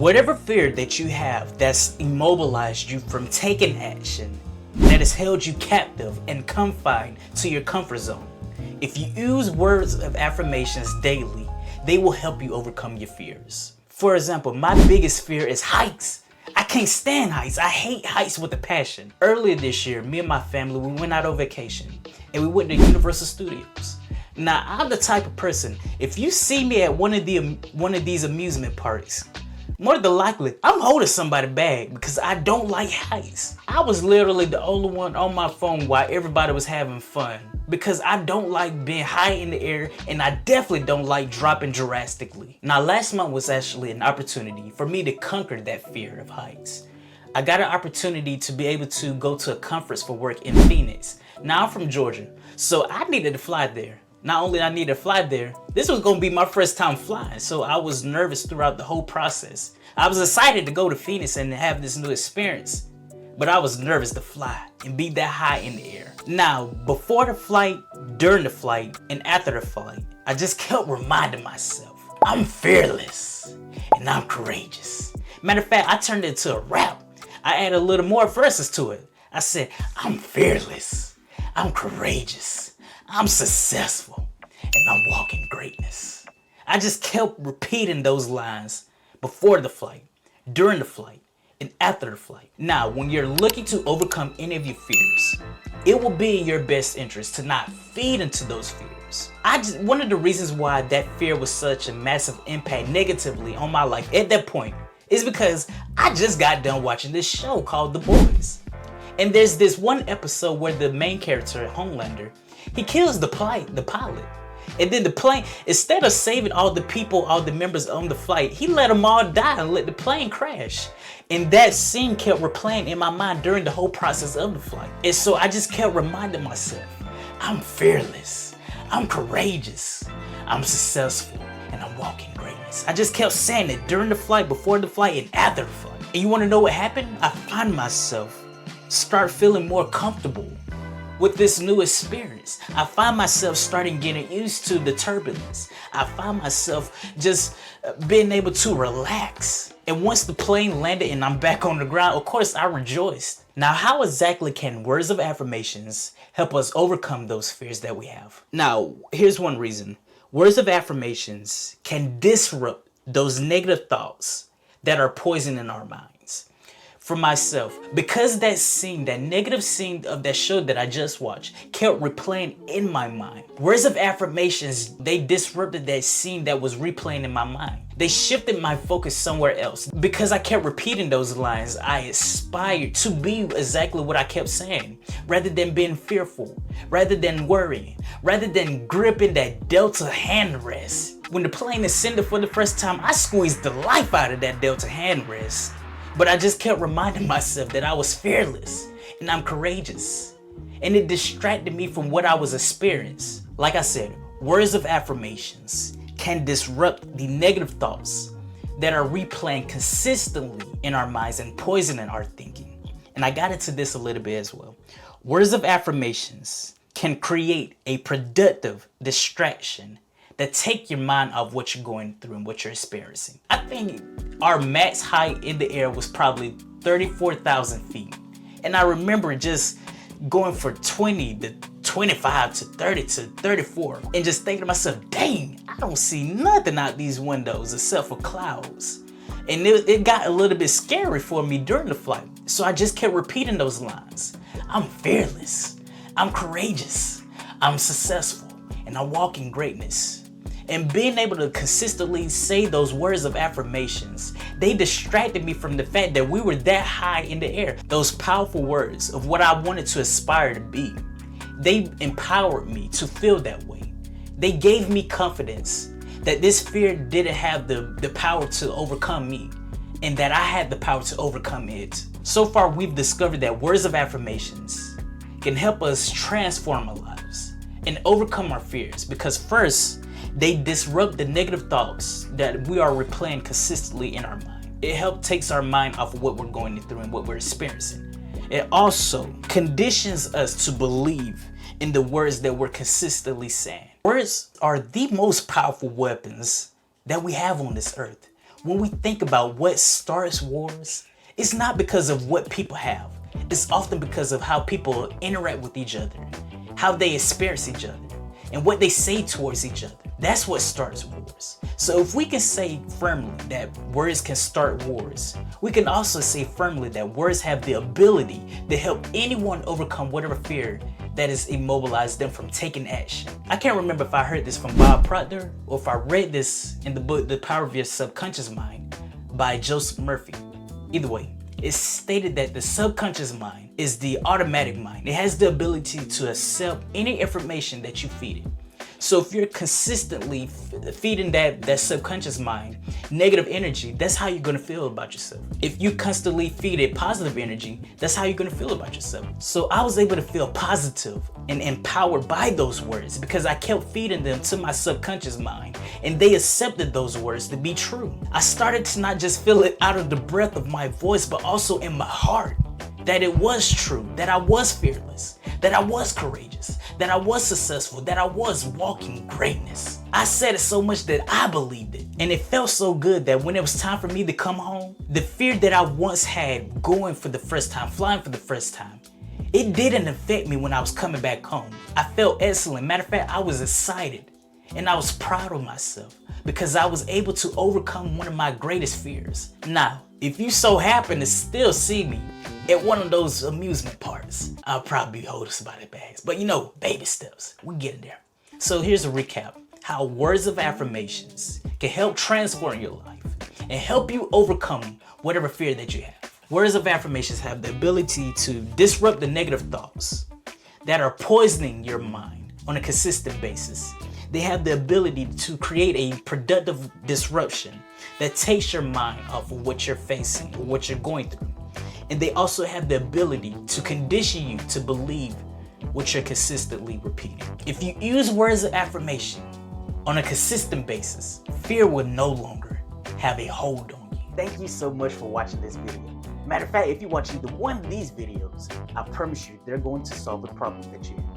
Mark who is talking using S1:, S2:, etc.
S1: Whatever fear that you have that's immobilized you from taking action, that has held you captive and confined to your comfort zone, if you use words of affirmations daily, they will help you overcome your fears. For example, my biggest fear is heights. I can't stand heights. I hate heights with a passion. Earlier this year, me and my family, we went out on vacation and we went to Universal Studios. Now, I'm the type of person, if you see me at one of these amusement parks, more than likely, I'm holding somebody's bag because I don't like heights. I was literally the only one on my phone while everybody was having fun because I don't like being high in the air, and I definitely don't like dropping drastically. Now, last month was actually an opportunity for me to conquer that fear of heights. I got an opportunity to be able to go to a conference for work in Phoenix. Now, I'm from Georgia, so I needed to fly there. Not only I needed to fly there, this was going to be my first time flying, so I was nervous throughout the whole process. I was excited to go to Phoenix and have this new experience, but I was nervous to fly and be that high in the air. Now, before the flight, during the flight, and after the flight, I just kept reminding myself, I'm fearless and I'm courageous. Matter of fact, I turned it into a rap. I added a little more verses to it. I said, I'm fearless, I'm courageous, I'm successful, and I'm walking greatness. I just kept repeating those lines before the flight, during the flight, and after the flight. Now, when you're looking to overcome any of your fears, it will be in your best interest to not feed into those fears. One of the reasons why that fear was such a massive impact negatively on my life at that point is because I just got done watching this show called The Boys. And there's this one episode where the main character, Homelander, he kills the pilot. And then the plane, instead of saving all the people, all the members on the flight, he let them all die and let the plane crash. And that scene kept replaying in my mind during the whole process of the flight. And so I just kept reminding myself, I'm fearless, I'm courageous, I'm successful, and I'm walking greatness. I just kept saying it during the flight, before the flight, and after the flight. And you want to know what happened? I find myself start feeling more comfortable with this new experience. I find myself starting getting used to the turbulence. I find myself just being able to relax. And once the plane landed and I'm back on the ground, of course I rejoiced. Now, how exactly can words of affirmations help us overcome those fears that we have? Now, here's one reason. Words of affirmations can disrupt those negative thoughts that are poisoning our minds. For myself, because that scene, that negative scene of that show that I just watched kept replaying in my mind. Words of affirmations, they disrupted that scene that was replaying in my mind. They shifted my focus somewhere else. Because I kept repeating those lines, I aspired to be exactly what I kept saying. Rather than being fearful, rather than worrying, rather than gripping that Delta handrest. When the plane ascended for the first time, I squeezed the life out of that Delta handrest. But I just kept reminding myself that I was fearless and I'm courageous. And it distracted me from what I was experiencing. Like I said, words of affirmations can disrupt the negative thoughts that are replaying consistently in our minds and poisoning our thinking. And I got into this a little bit as well. Words of affirmations can create a productive distraction that take your mind off what you're going through and what you're experiencing. I think our max height in the air was probably 34,000 feet. And I remember just going for 20 to 25 to 30 to 34 and just thinking to myself, dang, I don't see nothing out these windows except for clouds. And it got a little bit scary for me during the flight. So I just kept repeating those lines. I'm fearless, I'm courageous, I'm successful, and I walk in greatness. And being able to consistently say those words of affirmations, they distracted me from the fact that we were that high in the air. Those powerful words of what I wanted to aspire to be, they empowered me to feel that way. They gave me confidence that this fear didn't have the power to overcome me, and that I had the power to overcome it. So far, we've discovered that words of affirmations can help us transform our lives and overcome our fears, because first, they disrupt the negative thoughts that we are replaying consistently in our mind. It helps takes our mind off of what we're going through and what we're experiencing. It also conditions us to believe in the words that we're consistently saying. Words are the most powerful weapons that we have on this earth. when we think about what starts wars, it's not because of what people have. It's often because of how people interact with each other, how they experience each other, and what they say towards each other. That's what starts wars. So if we can say firmly that words can start wars, we can also say firmly that words have the ability to help anyone overcome whatever fear that has immobilized them from taking action. I can't remember if I heard this from Bob Proctor or if I read this in the book The Power of Your Subconscious Mind by Joseph Murphy. Either way, it's stated that the subconscious mind is the automatic mind. It has the ability to accept any information that you feed it. So if you're consistently feeding that subconscious mind negative energy, that's how you're gonna feel about yourself. If you constantly feed it positive energy, that's how you're gonna feel about yourself. So I was able to feel positive and empowered by those words because I kept feeding them to my subconscious mind and they accepted those words to be true. I started to not just feel it out of the breath of my voice, but also in my heart. That it was true, that I was fearless, that I was courageous, that I was successful, that I was walking greatness. I said it so much that I believed it. And it felt so good that when it was time for me to come home, the fear that I once had going for the first time, flying for the first time, it didn't affect me when I was coming back home. I felt excellent. Matter of fact, I was excited and I was proud of myself because I was able to overcome one of my greatest fears. Now, if you so happen to still see me at one of those amusement parks, I'll probably be holding somebody's bags. But you know, baby steps, we're getting there. So here's a recap: how words of affirmations can help transform your life and help you overcome whatever fear that you have. Words of affirmations have the ability to disrupt the negative thoughts that are poisoning your mind on a consistent basis. They have the ability to create a productive disruption that takes your mind off of what you're facing or what you're going through. And they also have the ability to condition you to believe what you're consistently repeating. If you use words of affirmation on a consistent basis, fear will no longer have a hold on you. Thank you so much for watching this video. Matter of fact, if you watch either one of these videos, I promise you they're going to solve the problem that you have.